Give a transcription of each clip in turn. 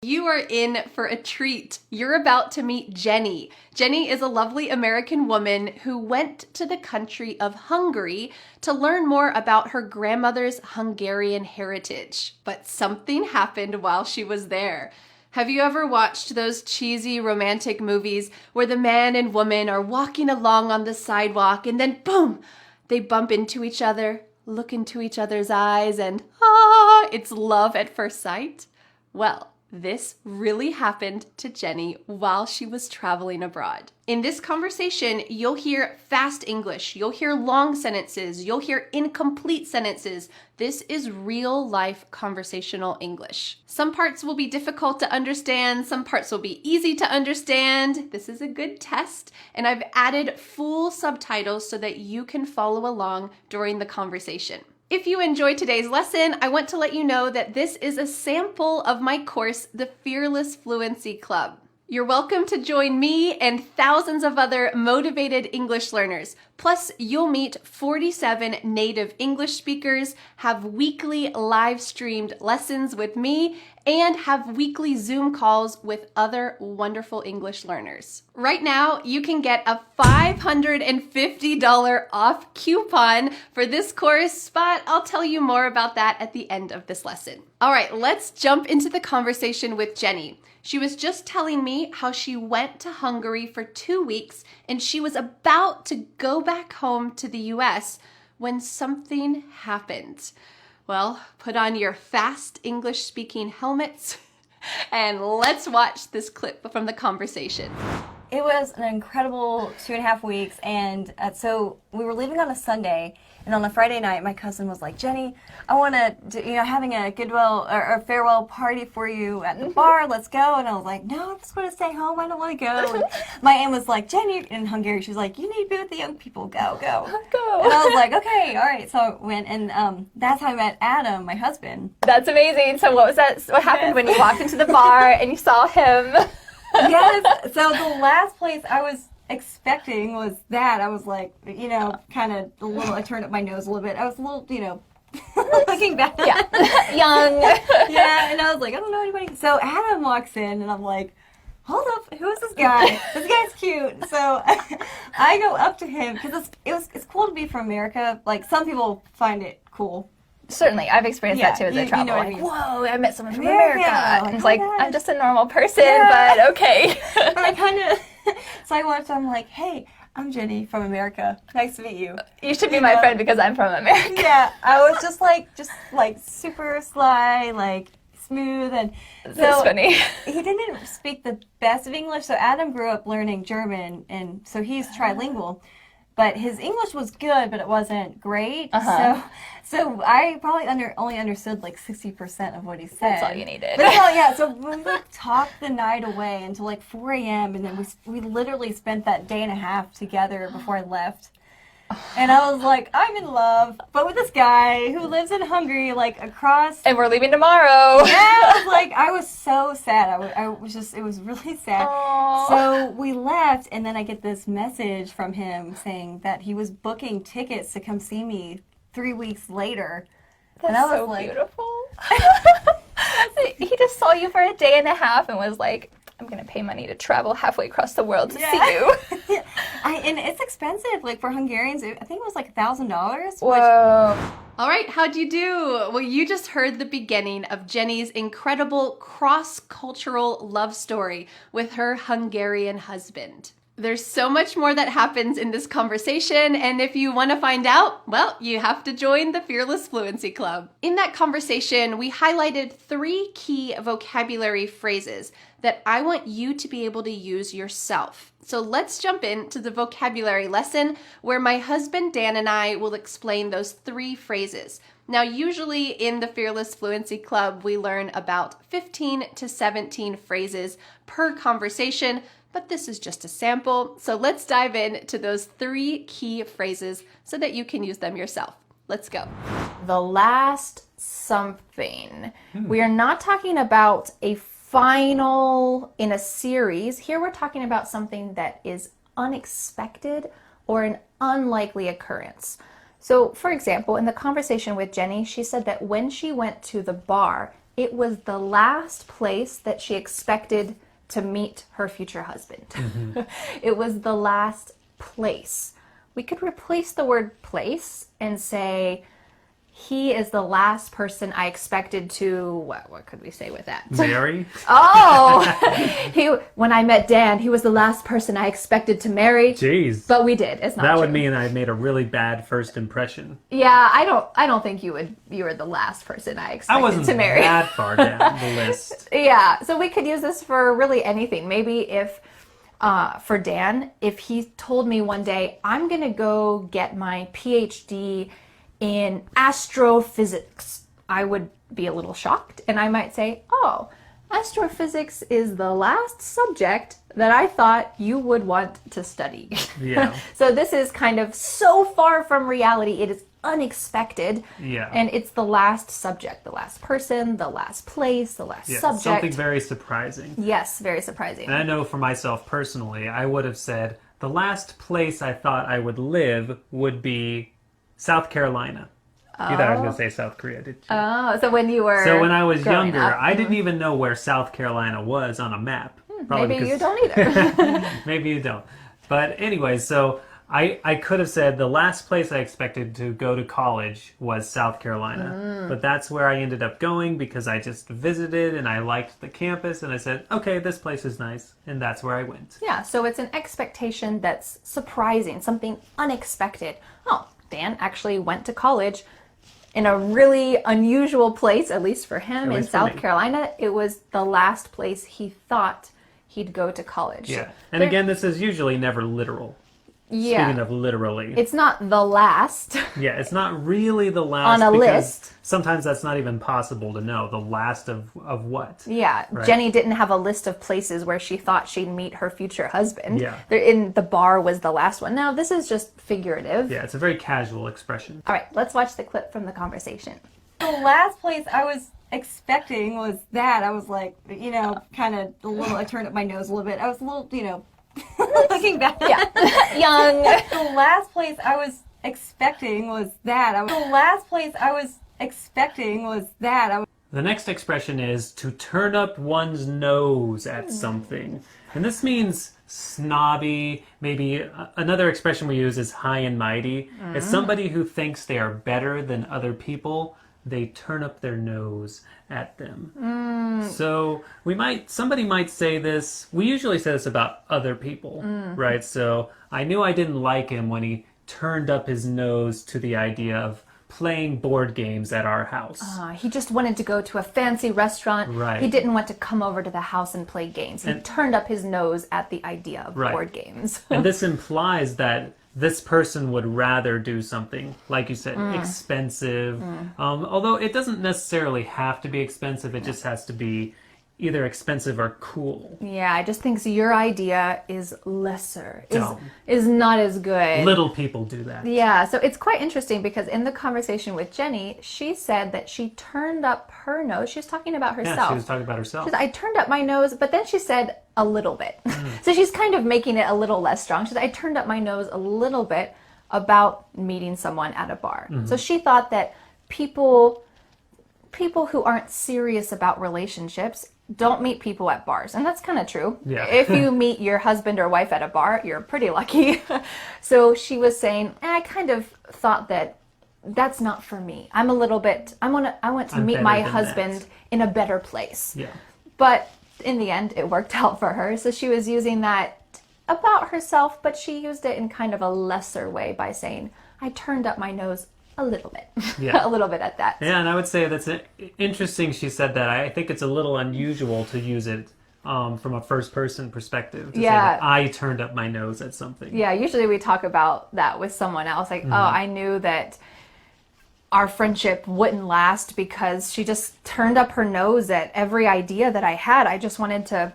You are in for a treat. You're about to meet Jenny. Jenny is a lovely American woman who went to the country of Hungary to learn more about her grandmother's Hungarian heritage. But something happened while she was there. Have you ever watched those cheesy romantic movies where the man and woman are walking along on the sidewalk and then boom, they bump into each other, look into each other's eyes, and it's love at first sight? Well, this really happened to Jenny while she was traveling abroad. In this conversation, you'll hear fast English, you'll hear long sentences, you'll hear incomplete sentences. This is real life conversational English. Some parts will be difficult to understand, some parts will be easy to understand. This is a good test, and I've added full subtitles so that you can follow along during the conversation. If you enjoyed today's lesson, I want to let you know that this is a sample of my course, the Fearless Fluency Club. You're welcome to join me and thousands of other motivated English learners. Plus, you'll meet 47 native English speakers, have weekly live streamed lessons with me, and have weekly Zoom calls with other wonderful English learners. Right now, you can get a $550 off coupon for this course, but I'll tell you more about that at the end of this lesson. All right, let's jump into the conversation with Jenny. She was just telling me how she went to Hungary for 2 weeks and she was about to go back home to the US when something happened. Well, put on your fast English speaking helmets and let's watch this clip from the conversation. It was an incredible 2.5 weeks, and so we were leaving on a Sunday, and on a Friday night, my cousin was like, Jenny, I want to, having a goodwill or a farewell party for you at the bar, let's go. And I was like, no, I just want to stay home, I don't want to go. And my aunt was like, Jenny, in Hungary, she was like, you need to be with the young people, go. Go. And I was like, okay, all right. So I went, and that's how I met Adam, my husband. That's amazing. So what was that? What happened when you walked into the bar and you saw him? Yes. So the last place I was expecting was that. I was like, kind of a little, I turned up my nose a little bit. I was a little, looking back. Yeah. Young. Yeah. And I was like, I don't know anybody. So Adam walks in and I'm like, hold up, who is this guy? This guy's cute. So I go up to him because it's cool to be from America. Like, some people find it cool. Certainly, I've experienced that too as I travel. You know what I mean. Whoa, I met someone from America. And it's like, God. I'm just a normal person, but okay. But I kind of, so I watched, I'm like, hey, I'm Jenny from America. Nice to meet you. You should be my friend because I'm from America. Yeah, I was just like super sly, like smooth, and That's funny. He didn't speak the best of English, so Adam grew up learning German, and so he's trilingual. But his English was good, but it wasn't great. So I probably only understood like 60% of what he said. That's all you needed. But so we talked the night away until like 4 a.m. and then we literally spent that day and a half together before I left. And I was like, I'm in love, but with this guy who lives in Hungary, like across. And we're leaving tomorrow. Yeah, I was so sad. It was really sad. Aww. So we left, and then I get this message from him saying that he was booking tickets to come see me 3 weeks later. That's and I was so like, beautiful. He just saw you for a day and a half and was like, I'm going to pay money to travel halfway across the world to see you. And it's expensive. Like, for Hungarians, I think it was like $1,000. Whoa. All right, how'd you do? Well, you just heard the beginning of Jenny's incredible cross-cultural love story with her Hungarian husband. There's so much more that happens in this conversation, and if you want to find out, well, you have to join the Fearless Fluency Club. In that conversation, we highlighted 3 key vocabulary phrases that I want you to be able to use yourself. So let's jump into the vocabulary lesson where my husband Dan and I will explain those 3 phrases. Now, usually in the Fearless Fluency Club, we learn about 15 to 17 phrases per conversation, but this is just a sample. So let's dive into those 3 key phrases so that you can use them yourself. Let's go. The last something. We are not talking about a final in a series. Here we're talking about something that is unexpected or an unlikely occurrence. So, for example, in the conversation with Jenny, she said that when she went to the bar, it was the last place that she expected to meet her future husband. It was the last place. We could replace the word place and say, he is the last person I expected to, what could we say with that? Marry? When I met Dan, he was the last person I expected to marry. Jeez. But we did. It's not That true. would mean I made a really bad first impression. Yeah, I don't think you were the last person I expected I wasn't to marry. that far down the list. Yeah, so we could use this for really anything. Maybe if, for Dan, if he told me one day, I'm going to go get my PhD in astrophysics, I would be a little shocked and I might say, oh, astrophysics is the last subject that I thought you would want to study. Yeah. So this is kind of so far from reality, it is unexpected. Yeah. And it's the last subject, the last person, the last place, the last subject. Something very surprising. Yes, very surprising. And I know for myself personally, I would have said the last place I thought I would live would be South Carolina. You thought I was going to say South Korea, did you? Oh, so when you were So when I was growing younger, up, I didn't even know where South Carolina was on a map. Probably maybe you because- don't either. Maybe you don't. But anyway, so I could have said the last place I expected to go to college was South Carolina. But that's where I ended up going because I just visited and I liked the campus and I said, okay, this place is nice. And that's where I went. Yeah, so it's an expectation that's surprising, something unexpected. Oh, Dan actually went to college in a really unusual place, at least for him, in least for South me. Carolina. It was the last place he thought he'd go to college. Yeah. And again, this is usually never literal. Yeah. Speaking of literally. It's not the last. Yeah, it's not really the last. On a because list. Sometimes that's not even possible to know. The last of what? Yeah, Right. Jenny didn't have a list of places where she thought she'd meet her future husband. Yeah. In the bar was the last one. Now, this is just figurative. Yeah, it's a very casual expression. All right, let's watch the clip from the conversation. The last place I was expecting was that. I was like, kind of a little, I turned up my nose a little bit. I was a little, looking back. Yeah, young. The last place I was expecting was that. The last place I was expecting was that. The next expression is to turn up one's nose at something. And this means snobby. Maybe another expression we use is high and mighty. It's somebody who thinks they are better than other people. They turn up their nose at them. So somebody might say this. We usually say this about other people, right? So I knew I didn't like him when he turned up his nose to the idea of playing board games at our house. He just wanted to go to a fancy restaurant. Right. He didn't want to come over to the house and play games. He turned up his nose at the idea of Right. board games. And this implies that this person would rather do something, like you said, expensive. Although it doesn't necessarily have to be expensive, it just has to be either expensive or cool. Yeah, I just think your idea is lesser, Dumb. is not as good. Little people do that. Yeah, so it's quite interesting because in the conversation with Jenny, she said that she turned up her nose. She was talking about Yeah, herself. she was talking about herself. She said, I turned up my nose, but then she said a little bit. So she's kind of making it a little less strong. She said, I turned up my nose a little bit about meeting someone at a bar. So she thought that people who aren't serious about relationships don't meet people at bars. And that's kind of true. Yeah. If you meet your husband or wife at a bar, you're pretty lucky. So she was saying, I kind of thought that that's not for me. I want to I'm meet better my than husband that. in a better place. Yeah. But in the end, it worked out for her. So she was using that about herself, but she used it in kind of a lesser way by saying, I turned up my nose a little bit. Yeah. A little bit at that. Yeah, and I would say that's interesting she said that. I think it's a little unusual to use it from a first-person perspective. To say that I turned up my nose at something. Yeah, usually we talk about that with someone else. Like, oh, I knew that our friendship wouldn't last because she just turned up her nose at every idea that I had. I just wanted to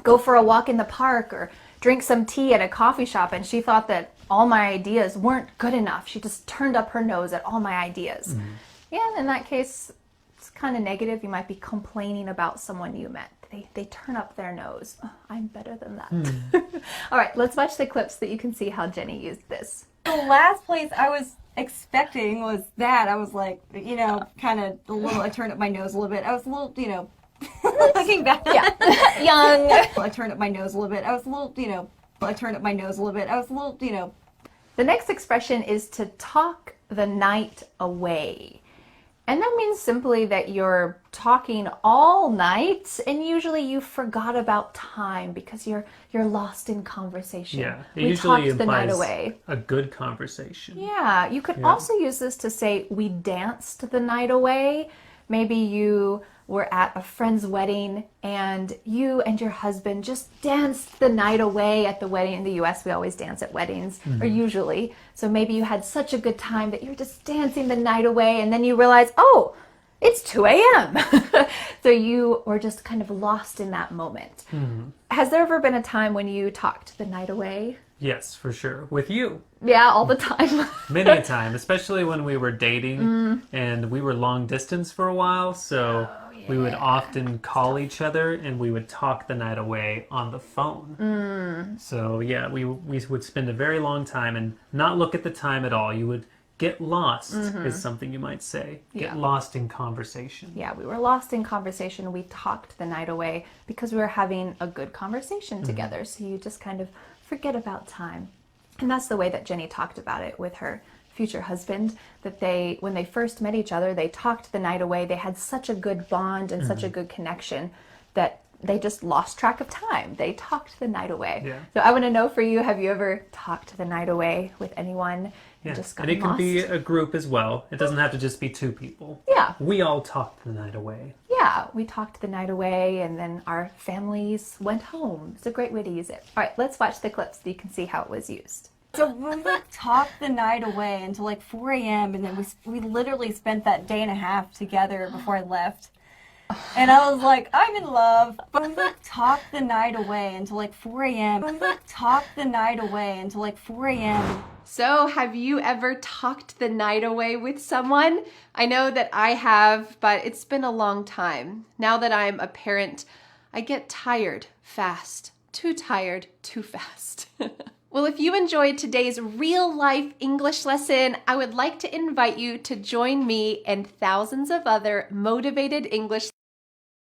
go for a walk in the park or drink some tea at a coffee shop, and she thought that all my ideas weren't good enough. She just turned up her nose at all my ideas. Yeah, in that case, it's kind of negative. You might be complaining about someone you met. They turn up their nose. Oh, I'm better than that. All right, let's watch the clip so that you can see how Jenny used this. The last place I was expecting was that. I was like, you know, kind of a little, I turned up my nose a little bit. I was a little, you know, looking back. Yeah. Young. I turned up my nose a little bit. I was a little, you know, I turned up my nose a little bit. I was a little, you know. The next expression is to talk the night away. And that means simply that you're talking all night and usually you forgot about time because you're lost in conversation. Yeah, it We usually talked the night implies away. a good conversation. Yeah, you could also use this to say we danced the night away. Maybe you were at a friend's wedding and you and your husband just danced the night away at the wedding. In the US, we always dance at weddings, or usually. So maybe you had such a good time that you're just dancing the night away and then you realize, oh, it's 2 a.m. So you were just kind of lost in that moment. Has there ever been a time when you talked the night away? Yes, for sure. With you. Yeah, all the time. Many a time, especially when we were dating and we were long distance for a while. So we would often call each other and we would talk the night away on the phone. So yeah, we would spend a very long time and not look at the time at all. You would get lost is something you might say. Get lost in conversation. Yeah, we were lost in conversation. We talked the night away because we were having a good conversation together. So you just kind of forget about time. And that's the way that Jenny talked about it with her future husband, that when they first met each other, they talked the night away. They had such a good bond and such a good connection that they just lost track of time. They talked the night away. Yeah. So I want to know for you, have you ever talked the night away with anyone? Yeah. Just And gotten it can lost? be a group as well. It doesn't have to just be two people. Yeah. We all talked the night away. Yeah, we talked the night away and then our families went home. It's a great way to use it. All right, let's watch the clips so you can see how it was used. So we like talked the night away until like 4 a.m. and then we literally spent that day and a half together before I left. And I was like, I'm in love. But we like talked the night away until like 4 a.m. We like talked the night away until like 4 a.m. So, have you ever talked the night away with someone? I know that I have, but it's been a long time. Now that I'm a parent, I get tired fast. Too tired, too fast. Well, if you enjoyed today's real-life English lesson, I would like to invite you to join me and thousands of other motivated English